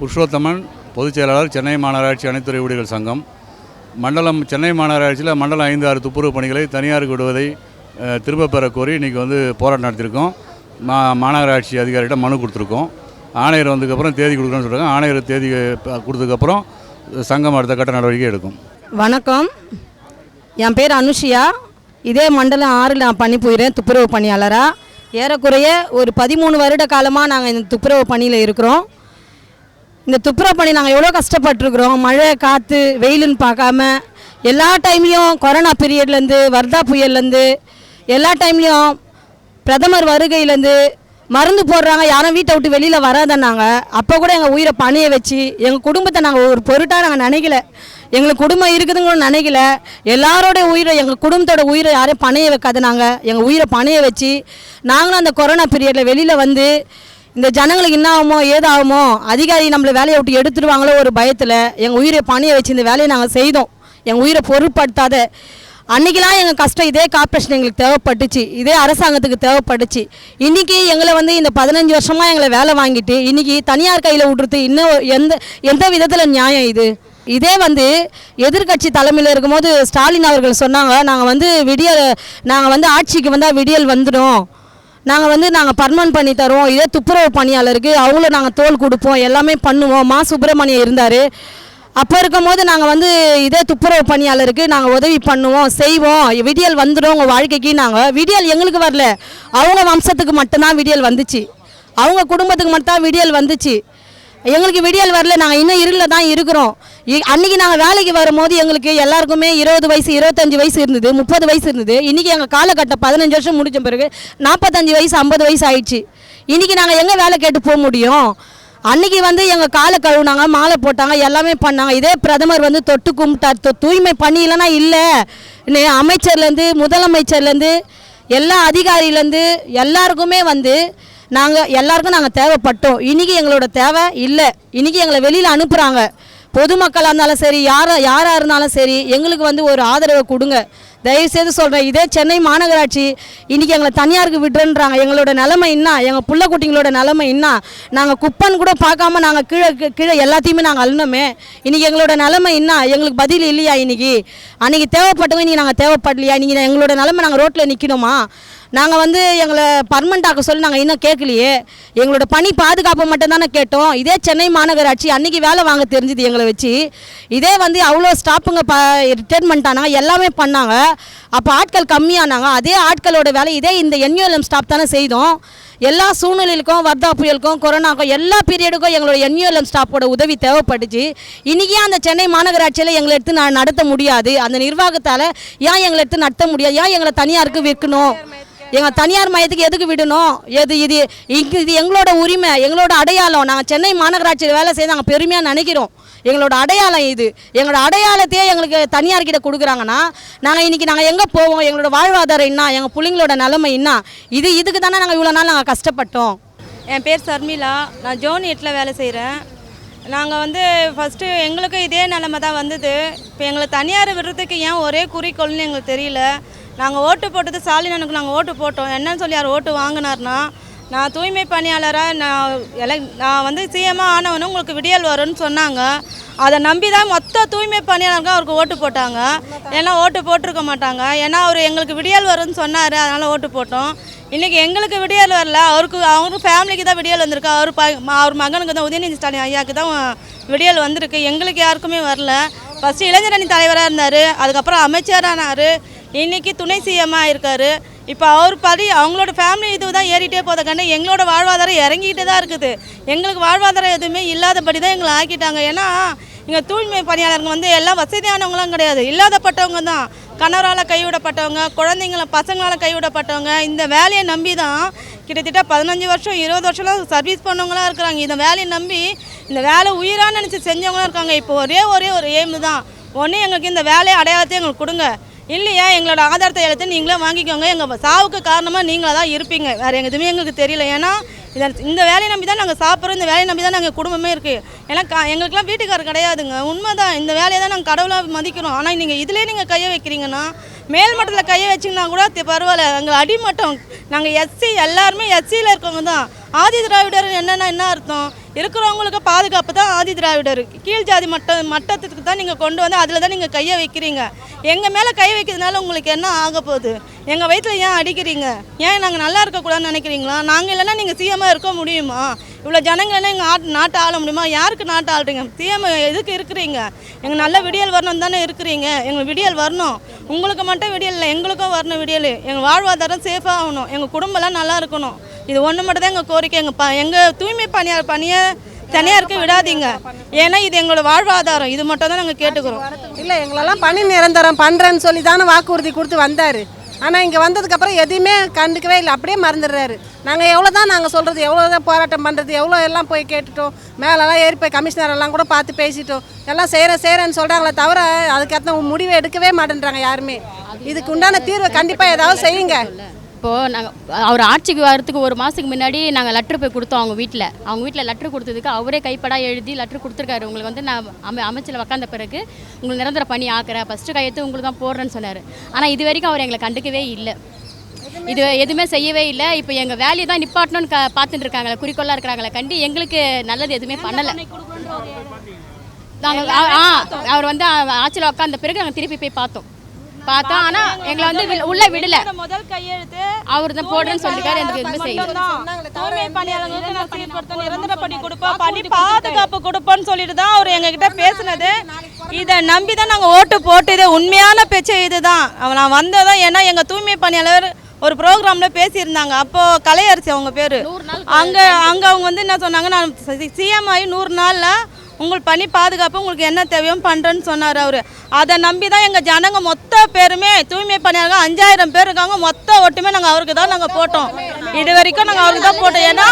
புருஷோத்தமன், பொதுச் செயலாளர், சென்னை மாநகராட்சி அனைத்துறை ஊழியர்கள் சங்கம். மண்டலம் சென்னை மாநகராட்சியில் மண்டலம் 5-6 துப்புரவு பணிகளை தனியாருக்கு விடுவதை திரும்ப பெற கோரி இன்றைக்கி போராட்டம் நடத்தியிருக்கோம். மாநகராட்சி அதிகாரிகிட்ட மனு கொடுத்துருக்கோம். ஆணையர் வந்ததுக்கப்புறம் தேதி கொடுக்குறோன்னு சொல்கிறாங்க. ஆணையர் தேதி கொடுத்ததுக்கப்புறம் சங்கம் அடுத்த கட்ட நடவடிக்கை எடுக்கும். வணக்கம், என் பேர் அனுஷியா. இதே மண்டலம் 6 நான் பணிபுரிகிறேன் துப்புரவு பணியாளராக. ஏறக்குறைய ஒரு 13 வருட காலமாக நாங்கள் இந்த துப்புரவு பணியில் இருக்கிறோம். இந்த துப்புரவு பணி நாங்கள் எவ்வளோ கஷ்டப்பட்டுருக்குறோம். மழை, காற்று, வெயிலுன்னு பார்க்காம எல்லா டைம்லேயும் கொரோனா பீரியட்லேருந்து, வர்தா புயல்லேருந்து, எல்லா டைம்லேயும் பிரதமர் வருகையிலேருந்து மருந்து போடுறாங்க, யாரும் வீட்டை விட்டு வெளியில் வராதன்னாங்க. அப்போ கூட எங்கள் உயிரை பணிய வச்சு எங்கள் குடும்பத்தை நாங்கள் ஒரு பொருட்டாக நாங்கள் நினைக்கல. எங்களுக்கு குடும்பம் இருக்குதுன்னு நினைக்கல. எல்லாரோட உயிரை, எங்கள் குடும்பத்தோட உயிரை யாரையும் பணைய வைக்காது. நாங்கள் எங்கள் உயிரை பணைய வச்சு நாங்களும் அந்த கொரோனா பீரியடில் வெளியில் வந்து இந்த ஜனங்களுக்கு என்ன ஆகுமோ ஏதாகுமோ, அதிகாரி நம்மளை வேலையை விட்டு எடுத்துடுவாங்களோ ஒரு பயத்தில் எங்கள் உயிரை பணிய வச்சு இந்த வேலையை நாங்கள் செய்தோம். எங்கள் உயிரை பொருட்படுத்தாத அன்றைக்கெலாம் எங்கள் கஷ்டம் இதே கார்ப்பரேஷன் எங்களுக்கு தேவைப்பட்டுச்சு, இதே அரசாங்கத்துக்கு தேவைப்பட்டுச்சு. இன்றைக்கி எங்களை இந்த 15 வருஷமாக எங்களை வேலை வாங்கிட்டு இன்றைக்கி தனியார் கையில் விட்றது இன்னும் எந்த விதத்தில் நியாயம் இது? இதே எதிர்கட்சி தலைமையில் இருக்கும்போது ஸ்டாலின் அவர்கள் சொன்னாங்க, நாங்கள் ஆட்சிக்கு வந்தால் விடியல் வந்துடும், நாங்கள் பர்மனன்ட் பண்ணி தரோம், இதே துப்புரவு பணியாளருக்கு அவங்கள நாங்கள் தோல் கொடுப்போம், எல்லாமே பண்ணுவோம். மா சுப்பிரமணியம் இருந்தார். அப்போ இருக்கும்போது நாங்கள் இதே துப்புரவு பணியாளருக்கு நாங்கள் உதவி பண்ணுவோம், செய்வோம், விடியல் வந்துடும் உங்கள் வாழ்க்கைக்கு. விடியல் எங்களுக்கு வரல, அவங்க வம்சத்துக்கு மட்டும்தான் விடியல் வந்துச்சு, அவங்க குடும்பத்துக்கு மட்டும்தான் விடியல் வந்துச்சு. எங்களுக்கு விடியல் வரல. நாங்கள் இன்னும் இருளில் தான் இருக்கிறோம். அன்றைக்கி நாங்கள் வேலைக்கு வரும்போது எங்களுக்கு எல்லாருக்குமே 20 வயசு, 25 வயசு இருந்தது, 30 வயசு இருந்தது. இன்றைக்கி எங்கள் காலகட்டம் 15 வருஷம் முடிஞ்ச பிறகு 45 வயசு, 50 வயசு ஆயிடுச்சு. இன்றைக்கி நாங்கள் எங்கே வேலை கேட்டு போக முடியும்? அன்றைக்கி எங்கள் காலை கழுவுனாங்க, மாலை போட்டாங்க, எல்லாமே பண்ணாங்க. இதே பிரதமர் தொட்டு கும்பிட்டார். தூய்மை பண்ணி இல்லைனா இல்லை. அமைச்சர்லேருந்து, முதலமைச்சர்லேருந்து, எல்லா அதிகாரியிலேருந்து எல்லாருக்குமே எல்லாருக்கும் நாங்கள் தேவைப்பட்டோம். இன்றைக்கி எங்களோட தேவை இல்லை. இன்றைக்கி எங்களை வெளியில் அனுப்புகிறாங்க. பொதுமக்களாக இருந்தாலும் சரி, யாராக இருந்தாலும் சரி, எங்களுக்கு ஒரு ஆதரவை கொடுங்க தயவுசெய்து சொல்கிறேன். இதே சென்னை மாநகராட்சி இன்றைக்கி எங்களை தனியாருக்கு விட்டுன்றாங்க. எங்களோட நிலைமை என்ன? எங்கள் புள்ள குட்டிங்களோட நிலைமை என்ன? நாங்கள் குப்பன் கூட பார்க்காம நாங்கள் கீழே எல்லாத்தையுமே நாங்கள் அள்ளணுமே. இன்றைக்கி எங்களோட நிலைமை என்ன? எங்களுக்கு பதில் இல்லையா? அன்றைக்கி தேவைப்பட்டவங்க இன்றைக்கி நாங்கள் தேவைப்படலையா? இன்றைக்கி எங்களோட நிலைமை நாங்கள் ரோட்டில் நிற்கணுமா? நாங்கள் எங்களை பர்மனெண்ட் ஆக்க சொல்லி நாங்கள் இன்னும் கேட்கலையே. எங்களோட பணி பாதுகாப்பு மட்டும்தானே கேட்டோம். இதே சென்னை மாநகராட்சி அன்றைக்கி வேலை வாங்க தெரிஞ்சுது எங்களை வச்சு. இதே அவ்வளோ ஸ்டாஃபுங்க ரிட்டைர்மெண்ட் ஆனாங்க, எல்லாமே பண்ணாங்க. அப்போ ஆட்கள் கம்மியானாங்க. அதே ஆட்களோட வேலை இதே இந்த NULM ஸ்டாஃப் தானே செய்தோம். எல்லா சூழ்நிலைக்கும், வர்தா புயலுக்கும், கொரோனாக்கும், எல்லா பீரியடுக்கும் எங்களோட NULM ஸ்டாஃபோட உதவி தேவைப்பட்டுச்சு. இன்றைக்கி அந்த சென்னை மாநகராட்சியில் எங்களை எடுத்து நடத்த முடியாது. அந்த நிர்வாகத்தால் ஏன் எங்களை எடுத்து நடத்த முடியாது? ஏன் எங்களை தனியாருக்கு விற்கணும்? எங்கள் தனியார் மையத்துக்கு எதுக்கு விடணும்? இது எங்களோட உரிமை, எங்களோட அடையாளம். நாங்கள் சென்னை மாநகராட்சியில் வேலை செய்ய நாங்கள் பெருமையாக நினைக்கிறோம். எங்களோட அடையாளம் இது. எங்களோட அடையாளத்தையே எங்களுக்கு தனியார்கிட்ட கொடுக்குறாங்கன்னா நாங்கள் எங்கே போவோம்? எங்களோட வாழ்வாதாரம் என்ன? எங்கள் பிள்ளைங்களோட நிலைமை என்ன? இதுக்கு தானே நாங்கள் இவ்வளோ நாள் நாங்கள் கஷ்டப்பட்டோம். என் பேர் சர்மிளா, நான் ஜோன் 8 வேலை செய்கிறேன். நாங்கள் ஃபஸ்ட்டு எங்களுக்கு இதே நிலைமை தான் வந்தது. இப்போ எங்களை தனியார் விடுறதுக்கு ஏன் ஒரே குறிக்கோள்னு எங்களுக்கு தெரியல. நாங்கள் ஓட்டு போட்டது ஸ்டாலினுக்கு நாங்கள் ஓட்டு போட்டோம். என்னன்னு சொல்லி யார் ஓட்டு வாங்கினார்னா, நான் தூய்மை பணியாளராக நான் CM ஆனவனும் உங்களுக்கு விடியல் வரும்னு சொன்னாங்க. அதை நம்பி தான் மொத்த தூய்மை பணியாளர்கள் அவருக்கு ஓட்டு போட்டாங்க. ஏன்னா ஓட்டு போட்டிருக்க மாட்டாங்க. ஏன்னா அவர் எங்களுக்கு விடியல் வரும்னு சொன்னார், அதனால் ஓட்டு போட்டோம். இன்றைக்கி எங்களுக்கு விடியல் வரல, அவங்க ஃபேமிலிக்கு தான் விடியல் வந்திருக்கு. அவர் மகனுக்கு தான், உதயநிதி ஸ்டாலின் ஐயாவுக்கு தான் விடியல் வந்திருக்கு. எங்களுக்கு யாருக்குமே வரல. ஃபஸ்ட்டு இளைஞரணி தலைவராக இருந்தார், அதுக்கப்புறம் அமைச்சரானார், இன்றைக்கி துணை CM இருக்கார். இப்போ அவங்களோட ஃபேமிலி தான் ஏறிட்டே போத கண்டு எங்களோட வாழ்வாதாரம் இறங்கிட்டு தான் இருக்குது. எங்களுக்கு வாழ்வாதாரம் எதுவுமே இல்லாதபடி தான் எங்களை ஆக்கிட்டாங்க. ஏன்னா இங்கே தூய்மை பணியாளர்கள் எல்லாம் வசதியானவங்களாம் கிடையாது, இல்லாதப்பட்டவங்க தான். கணவரால் கைவிடப்பட்டவங்க, பசங்களால் கைவிடப்பட்டவங்க. இந்த வேலையை நம்பி தான் கிட்டத்தட்ட 15 வருஷம் 20 வருஷம்லாம் சர்வீஸ் பண்ணவங்களாம் இருக்கிறாங்க. இந்த வேலையை நம்பி இந்த வேலை உயிராக நினச்சி செஞ்சவங்களாம் இருக்காங்க. இப்போ ஒரே ஒரு எய்ம் தான். ஒன்று, எங்களுக்கு இந்த வேலையை அடையாளத்தை எங்களுக்கு கொடுங்க, இல்லையா எங்களோட ஆதாரத்தை எழுத்து நீங்களே வாங்கிக்கோங்க. எங்கள் சாவுக்கு காரணமாக நீங்களாக தான் இருப்பீங்க, வேறு எதுவுமே எங்களுக்கு தெரியல. ஏன்னா இந்த வேலையை நம்பி தான் நாங்கள் சாப்பிட்றோம், இந்த வேலையை நம்பி தான் நாங்கள் குடும்பமே இருக்குது. ஏன்னா எங்களுக்குலாம் வீட்டுக்காரர் கிடையாதுங்க. உண்மை தான், இந்த வேலையை தான் நாங்கள் கடவுளாக மதிக்கிறோம். ஆனால் நீங்கள் இதிலே நீங்கள் கையை வைக்கிறீங்கன்னா, மேல் மட்டத்தில் கையை வச்சிங்கன்னா கூட பரவாயில்ல, எங்கள் அடிமட்டம் நாங்கள் SC எல்லாருமே SCயில் இருக்கவங்க தான். ஆதி திராவிடர் என்னென்னா என்ன அர்த்தம்? இருக்கிறவங்களுக்கு பாதுகாப்பு தான் ஆதி திராவிடர். கீழ் ஜாதி மட்டத்துக்கு தான் நீங்கள் கொண்டு வந்து அதில் தான் நீங்கள் கையை வைக்கிறீங்க. எங்கள் மேலே கை வைக்கிறதுனால உங்களுக்கு என்ன ஆக போகுது? எங்கள் வயிற்றில் ஏன் அடிக்கிறீங்க? ஏன் நாங்கள் நல்லா இருக்கக்கூடாதுன்னு நினைக்கிறீங்களா? நாங்கள் இல்லைன்னா நீங்கள் சிஎம்மாக இருக்க முடியுமா? இவ்வளோ ஜனங்கள்னா எங்கள் நாட்டை ஆள முடியுமா? யாருக்கு நாட்டை ஆளுறீங்க? சிஎம் எதுக்கு இருக்கிறீங்க? எங்கள் நல்ல விடியல் வரணும் தானே இருக்கிறீங்க. எங்களுக்கு விடியல் வரணும். உங்களுக்கு மட்டும் விடியல் இல்லை, எங்களுக்கும் வரணும் விடியல். எங்கள் வாழ்வாதாரம் சேஃபாக ஆகணும், எங்கள் குடும்பம்லாம் நல்லா இருக்கணும். இது ஒன்று மட்டும் தான் எங்கள் கோரிக்கை. எங்கள் தூய்மை பணியை தனியாருக்கு விடாதீங்க. ஏன்னா இது எங்களோட வாழ்வாதாரம். இது மட்டும் தான் நாங்கள் கேட்டுக்கிறோம். இல்லை, எங்களெல்லாம் பணி நிரந்தரம் பண்ணுறேன்னு சொல்லி தானே வாக்குறுதி கொடுத்து வந்தார். ஆனால் இங்கே வந்ததுக்கப்புறம் எதையுமே கண்டுக்கவே இல்லை, அப்படியே மறந்துடுறாரு. நாங்கள் எவ்வளோ தான் நாங்கள் சொல்கிறது, எவ்வளோ தான் போராட்டம் பண்ணுறது, எவ்வளோ எல்லாம் போய் கேட்டுட்டோம். மேலெல்லாம் ஏறி போய் கமிஷனர் எல்லாம் கூட பார்த்து பேசிட்டோம். எல்லாம் செய்கிறேன்னு சொல்கிறாங்களே தவிர அதுக்கேற்ற முடிவை எடுக்கவே மாட்டேன்றாங்க யாருமே. இதுக்கு உண்டான தீர்வை கண்டிப்பாக ஏதாவது செய்யுங்க. இப்போது நாங்கள் அவர் ஆட்சிக்கு வரத்துக்கு ஒரு மாதத்துக்கு முன்னாடி நாங்கள் லெட்ரு போய் கொடுத்தோம். அவங்க வீட்டில் லெட்ரு கொடுத்ததுக்கு அவரே கைப்படா எழுதி லெட்ரு கொடுத்துருக்காரு. உங்களுக்கு வந்து நான் அமைச்சில் உக்காந்த பிறகு உங்களுக்கு நிரந்தர பணி ஆக்குறேன், ஃபஸ்ட்டு கையெழுத்து உங்களுக்கு தான் போடுறேன்னு சொன்னார். ஆனால் இது வரைக்கும் அவர் எங்களை கண்டுக்கவே இல்லை, இது எதுவுமே செய்யவே இல்லை. இப்போ எங்கள் வேலையை தான் நிப்பாட்டணும்னு பார்த்துட்டு இருக்காங்களே, குறிக்கோளாக இருக்கிறாங்களே கண்டி எங்களுக்கு நல்லது எதுவுமே பண்ணலை. நாங்கள் அவர் வந்து ஆட்சியில் உட்காந்த பிறகு நாங்கள் திருப்பி போய் பார்த்தோம். ஆனா எங்களை வந்து உள்ள விடல. முதல் கையெழுத்து அவர் தான் போடுறேன்னு சொல்லிருக்காரு. எனக்கு எதுவுமே செய்யல. தூய்மை பணியாளர்களுக்கு நான் சீர்படுத்த நிரந்தர பணி கொடுப்போம், பணி பாதுகாப்பு கொடுப்போம்னு சொல்லிட்டு தான் அவர் எங்ககிட்ட பேசினது. இதை நம்பி தான் நாங்கள் ஓட்டு போட்டு, இது உண்மையான பேச்சு இதுதான். நான் வந்ததான். ஏன்னா எங்கள் தூய்மை பணியாளர் ஒரு ப்ரோக்ராமில் பேசியிருந்தாங்க. அப்போது கலையரசி அவங்க பேர். அங்கே அவங்க வந்து என்ன சொன்னாங்க, நான் சிஎம் ஆகி 100 நாளில் உங்கள் பணி பாதுகாப்பு உங்களுக்கு என்ன தேவையோ பண்ணுறேன்னு சொன்னார் அவர். அதை நம்பி தான் எங்கள் ஜனங்க மொத்த பேருமே தூய்மை பணியாளர்கள் 5000 பேர் இருக்காங்க. மொத்த ஓட்டுமே நாங்கள் அவருக்கு தான் நாங்கள் போட்டோம். இது வரைக்கும் நாங்கள் அவருக்கு தான் போட்டோம். ஏன்னா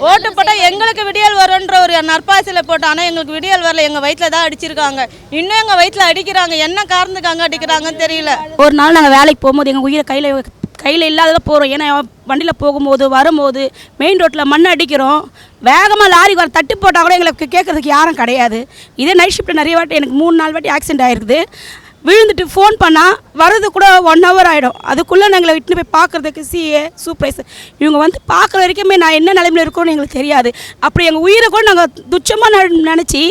ஓட்டு போட்டால் எங்களுக்கு விடியல் வரும்ன்ற ஒரு நற்பாசியில் போட்டோம். ஆனால் எங்களுக்கு விடியல் வரல, எங்கள் வயிற்றில் தான் அடிச்சிருக்காங்க. இன்னும் எங்கள் வயிற்றில் அடிக்கிறாங்க. என்ன காரணத்துக்காக அடிக்கிறாங்கன்னு தெரியல. ஒரு நாள் நாங்கள் வேலைக்கு போகும்போது எங்கள் உயிரை கையில் இல்லாத போகிறோம். ஏன்னா வண்டியில் போகும்போது வரும்போது மெயின் ரோட்டில் மண் அடிக்கிறோம். வேகமாக லாரி வர தட்டு போட்டால் கூட எங்களுக்கு கேட்குறதுக்கு யாரும் கிடையாது. இதே நைட் ஷிஃப்ட்டில் நிறைய வாட்டி எனக்கு 3-4 வாட்டி ஆக்சிடென்ட் ஆகிருக்குது. விழுந்துட்டு ஃபோன் பண்ணால் வர்றது கூட 1 hour ஆகிடும். அதுக்குள்ளே நாங்களை விட்டு போய் பார்க்குறதுக்கு சிஏ சூப்பர்வைசர் இவங்க வந்து பார்க்குற வரைக்குமே நான் என்ன நிலைமையில் இருக்கோன்னு எங்களுக்கு தெரியாது. அப்படி எங்கள் உயிரை கூட நாங்கள் துச்சமாக நினச்சி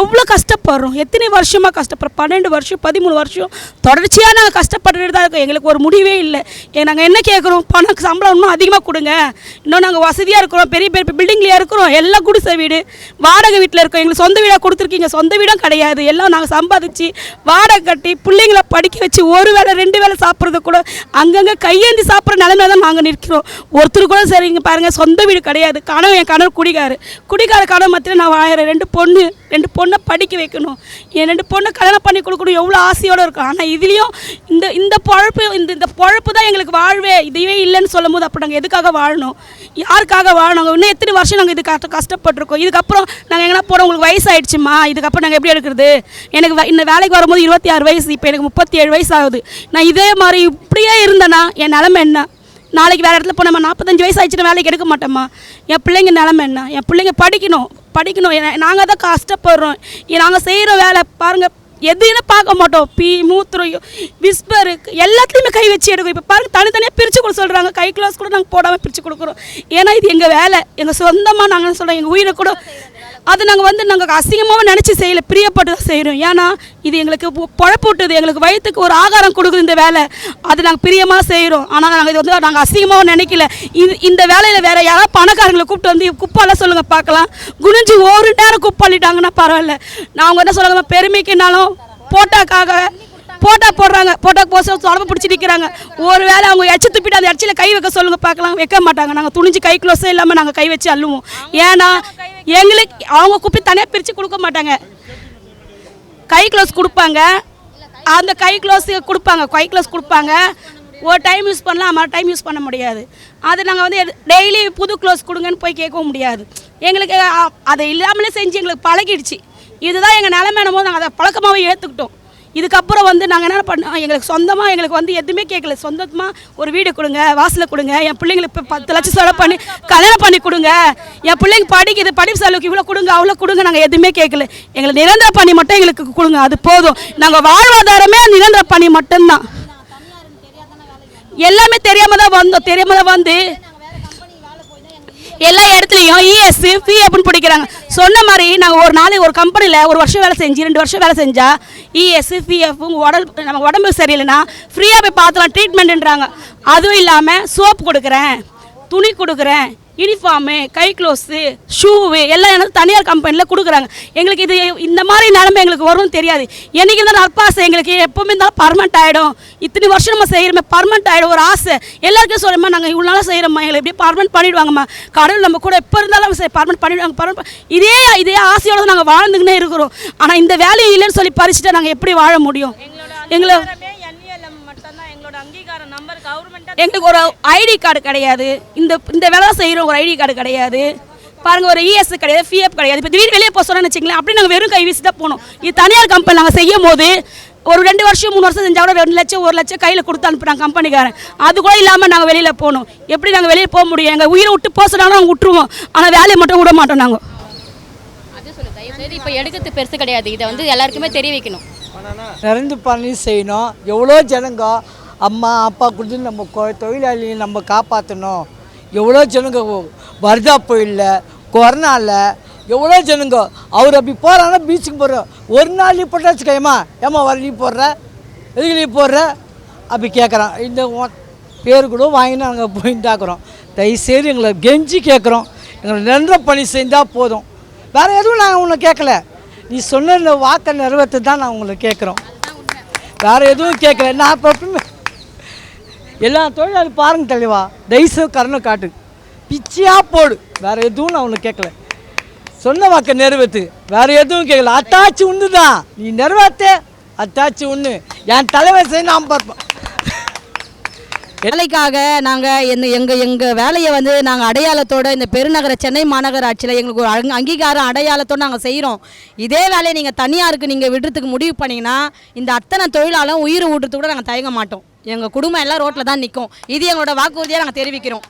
எவ்வளோ கஷ்டப்படுறோம். எத்தனை வருஷமாக கஷ்டப்படுறோம், 12 வருஷம் 13 வருஷம் தொடர்ச்சியாக நாங்கள் கஷ்டப்பட்டுட்டு தான் இருக்கோம். எங்களுக்கு ஒரு முடிவே இல்லை. நாங்கள் என்ன கேட்குறோம், பணம் சம்பளம் இன்னும் அதிகமாக கொடுங்க, இன்னும் நாங்கள் வசதியாக இருக்கிறோம், பெரிய பெரிய பில்டிங்லேயே இருக்கிறோம், எல்லாம் குடிசை வீடு வாடகை வீட்டில் இருக்கோம். எங்களுக்கு சொந்த வீடாக கொடுத்துருக்கீங்க, சொந்த வீடும் கிடையாது. எல்லாம் நாங்கள் சம்பாதிச்சு வாடகை கட்டி பிள்ளைங்களை படிக்க வச்சு 1 வேளை 2 வேளை சாப்பிட்றது கூட அங்கங்கே கையேந்தி சாப்பிட்ற நிலைமையில தான் நாங்கள் நிற்கிறோம். ஒருத்தர் கூட சரிங்க பாருங்கள், சொந்த வீடு கிடையாது. என் கணவர் குடிகார கணவர் மத்தியில் நான் வாழறேன். 2 பொண்ணை படிக்க வைக்கணும், என் 2 பொண்ணை கல்யாணம் பண்ணி கொடுக்கணும், எவ்வளோ ஆசையோடு இருக்கும். ஆனால் இதுலேயும் இந்த பொழப்பு தான் எங்களுக்கு வாழ்வே. இதுவே இல்லைன்னு சொல்லும் போது அப்போ நாங்கள் எதுக்காக வாழணும், யாருக்காக வாழணும்? இன்னும் எத்தனை வருஷம் நாங்கள் இதுக்காக கஷ்டப்பட்டுருக்கோம். இதுக்கப்புறம் நாங்கள் எங்கன்னா போகிறோம், உங்களுக்கு வயசாகிடுச்சுமா, இதுக்கப்புறம் நாங்கள் எப்படி எடுக்கிறது? எனக்கு இந்த வேலைக்கு வரும்போது 26 வயசு, இப்போ எனக்கு 37 வயசு ஆகுது. நான் இதே மாதிரி இப்படியே இருந்தேன்னா என் நிலமை என்ன? நாளைக்கு வேறு இடத்துல போனோம்மா 45 வயசு ஆயிடுச்சுன்னா வேலைக்கு எடுக்க மாட்டோம்மா. என் பிள்ளைங்க நிலமை என்ன? என் பிள்ளைங்க படிக்கணும். நாங்கள் தான் கஷ்டப்படுறோம். நாங்கள் செய்கிற வேலை பாருங்கள், எதுன்னு பார்க்க மாட்டோம். மூத்திரம் விஸ்பரு எல்லாத்துலேயுமே கை வச்சு எடுக்கும். இப்போ பாருங்கள், தனித்தனியாக பிரித்து கொடுக்க சொல்கிறாங்க. கை கிளாஸ் கூட நாங்கள் போடாமல் பிரித்து கொடுக்குறோம். ஏன்னா இது எங்கள் வேலை, எங்கள் சொந்தமாக நாங்கள் சொல்கிறோம். எங்கள் உயிரை கூட அது நாங்கள் அசிங்கமாக நினச்சி செய்யலை, பிரியப்பட்டு தான் செய்கிறோம். ஏன்னா இது எங்களுக்கு பொழப்பு விட்டுது, எங்களுக்கு வயிற்றுக்கு ஒரு ஆகாரம் கொடுக்குது இந்த வேலை. அது நாங்கள் பிரியமாக செய்கிறோம். ஆனால் நாங்கள் இது வந்து நாங்கள் அசிங்கமாக நினைக்கல. இந்த வேலையில் வேறு யாராவது பணக்காரங்களை கூப்பிட்டு வந்து குப்பாலாம் சொல்லுங்கள் பார்க்கலாம். குனிஞ்சு 1 நேரம் குப்பாளிட்டாங்கன்னா பரவாயில்ல. நான் அவங்க என்ன சொல்லுவாங்க, பெருமைக்குனாலும் போட்டா போடுறாங்க, போட்டாக்கு போச தொடர்பு பிடிச்சி நிற்கிறாங்க. ஒரு வேளை அவங்க எச்சு துப்பிட்டு அந்த எச்சில் கை வைக்க சொல்லுங்கள் பார்க்கலாம், வைக்க மாட்டாங்க. நாங்கள் துணிஞ்சு கை க்ளோஸே இல்லாமல் நாங்கள் கை வச்சு அள்ளுவோம். ஏன்னா எங்களுக்கு அவங்க கூப்பிட்டு தனியாக பிரித்து கொடுக்க மாட்டாங்க. கை க்ளோஸ் கொடுப்பாங்க, அந்த கை க்ளோஸ் கொடுப்பாங்க. ஒரு டைம் யூஸ் பண்ணலாம், மறு டைம் யூஸ் பண்ண முடியாது. அது நாங்கள் வந்து டெய்லி புது க்ளோஸ் கொடுங்கன்னு போய் கேட்கவும் முடியாது. எங்களுக்கு அதை இல்லாமலே செஞ்சு எங்களுக்கு பழகிடுச்சு. இதுதான் எங்கள் நிலைமைன்னும் போது நாங்கள் அதை பழக்கமாகவே ஏற்றுக்கிட்டோம். இதுக்கப்புறம் வந்து நாங்கள் என்ன பண்ணோம், எங்களுக்கு சொந்தமாக எங்களுக்கு வந்து எதுவுமே கேட்கல. சொந்தமாக ஒரு வீடு கொடுங்க, வாசலில் கொடுங்க, என் பிள்ளைங்களுக்கு இப்போ 10 லட்சம் செலவு பண்ணி கல்யாணம் பண்ணி கொடுங்க, என் பிள்ளைங்க படிக்குது, படிப்பு செலவுக்கு இவ்வளோ கொடுங்க, அவ்வளோ கொடுங்க, நாங்கள் எதுவுமே கேட்கல. எங்களுக்கு நிரந்தர பணி மட்டும் எங்களுக்கு கொடுங்க, அது போதும். நாங்கள் வாழ்வாதாரமே நிரந்தர பணி மட்டும்தான். எல்லாமே தெரியாமல் தான் வந்து எல்லா இடத்துலையும் இஎஸ் பிஎஃப்னு பிடிக்கிறாங்க. சொன்ன மாதிரி நாங்கள் ஒரு நாளைக்கு ஒரு கம்பெனியில் ஒரு வருஷம் வேலை செஞ்சு 2 வருஷம் வேலை செஞ்சால் இஎஸ் பிஎஃப் நம்ம உடம்பு சரியில்லைன்னா ஃப்ரீயாக போய் பார்த்துலாம் ட்ரீட்மெண்ட்டுன்றாங்க. அதுவும் இல்லாமல் சோப்பு கொடுக்குறேன், துணி கொடுக்குறேன், யூனிஃபார்மு, கை க்ளோஸு, ஷூவு எல்லாம் எனக்கு தனியார் கம்பெனியில் கொடுக்குறாங்க. எங்களுக்கு இது இந்த மாதிரி நிலைமை எங்களுக்கு வரும்னு தெரியாது. என்றைக்கு இருந்தாலும் நட்பாசை எங்களுக்கு எப்போவுமே இருந்தாலும் பர்மனெண்ட் ஆகிடும். இத்தனை வருஷம் நம்ம செய்கிறோமே பர்மனெண்ட் ஆகிடும் ஒரு ஆசை. எல்லாருக்கும் சொல்லுமா நாங்கள் இவ்வளோ நாளாக செய்கிறோம்மா, எங்களை எப்படியே பர்மனெண்ட் பண்ணிவிடுவாங்கம்மா, கடவுள் நம்ம கூட எப்போ இருந்தாலும் பர்மனெண்ட் பண்ணிவிடுவாங்க. இதே ஆசையோடு தான் நாங்கள் வாழ்ந்துக்கினே இருக்கிறோம். ஆனால் இந்த வேலையும் இல்லைன்னு சொல்லி பறிச்சுட்டு நாங்கள் எப்படி வாழ முடியும்? எங்களுக்கு ஒரு ஐடி கார்டு கிடையாது. இந்த வேலை செய்கிறோம், ஒரு ஐடி கார்டு கிடையாது பாருங்கள், ஒரு இஎஸ் கிடையாது, பிஎஃப் கிடையாது. இப்போ திடீர்னு வெளியே போக சொன்னோன்னு வச்சுங்களேன், அப்படி நாங்கள் வெறும் கை வீசி தான் போகணும். இது தனியார் கம்பெனி நாங்கள் செய்யும் போது ஒரு 2 வருஷம் 3 வருஷம் செஞ்சால் கூட 2 லட்சம் 1 லட்சம் கையில் கொடுத்து அனுப்புகிறாங்க கம்பெனிக்காரன். அது கூட இல்லாமல் நாங்கள் வெளியில் போகணும். எப்படி நாங்கள் வெளியே போக முடியும்? எங்கள் உயிரை விட்டு போக சொன்னாலும் நாங்கள் விட்டுருவோம், ஆனால் வேலையை மட்டும் விட மாட்டோம் நாங்கள். அது சொல்லு தயவுசெய்து, இப்போ எடுக்கிறது பெருசு கிடையாது, இதை வந்து எல்லாருக்குமே தெரிய வைக்கணும். நிரந்தர பணி செய்யணும். எவ்வளோ ஜனங்க அம்மா அப்பா கொடுத்து நம்ம தொழிலாளியை நம்ம காப்பாற்றணும். எவ்வளோ ஜனங்க வருதா புயலில் கொரோனாவில் எவ்வளோ ஜனங்க அவர் அப்படி போகிறாங்கன்னா பீச்சுக்கு போடுறோம். ஒரு நாள் லீவ் போட்டா வச்சுக்கோமா, ஏமா வர லீவ் போடுற, எதுக்கு லீவ் போடுற அப்படி கேட்குறான். இந்த பேர் கூட வாங்கி நாங்கள் போயிட்டாக்குறோம். தயவுசெய்து எங்களை கெஞ்சி கேட்குறோம், எங்களை நிரந்தர பணி செஞ்சால் போதும். வேறு எதுவும் நாங்கள் உங்களை கேட்கல, நீ சொன்ன இந்த வாக்கை நிறைவேற்ற தான் நான் உங்களை கேட்குறோம். வேறு எதுவும் கேட்கல. நான் இப்போ எல்லா தொழிலாளி பாருங்க தெளிவா, தயவுசெய்து கருணை காட்டு, பிச்சியாக போடு. வேறு எதுவும் நான் உன்னை கேட்கல, சொன்ன வாக்கை நிறைவேற்று. வேறு எதுவும் கேட்கல. அத்தாச்சி ஒன்று தான், நீ நிறைவேற்ற அத்தாச்சி ஒன்று. என் தலைவர் செய்ய நான் பார்ப்பேன். வேலைக்காக நாங்கள் எங்கள் வேலையை வந்து நாங்கள் அடையாளத்தோடு இந்த பெருநகர சென்னை மாநகராட்சியில் எங்களுக்கு ஒரு அங்கீகாரம் அடையாளத்தோடு நாங்கள் செய்கிறோம். இதே வேலையை நீங்கள் தனியாருக்கு நீங்கள் விடுறதுக்கு முடிவு பண்ணிங்கன்னா இந்த அத்தனை தொழிலாளரும் உயிர் விடுறதுக்கு கூட நாங்கள் தயங்க மாட்டோம். எங்கள் குடும்பம் எல்லாம் ரோட்டில் தான் நிற்கும். இது எங்களோட வாக்குறுதியாக நாங்கள் தெரிவிக்கிறோம்.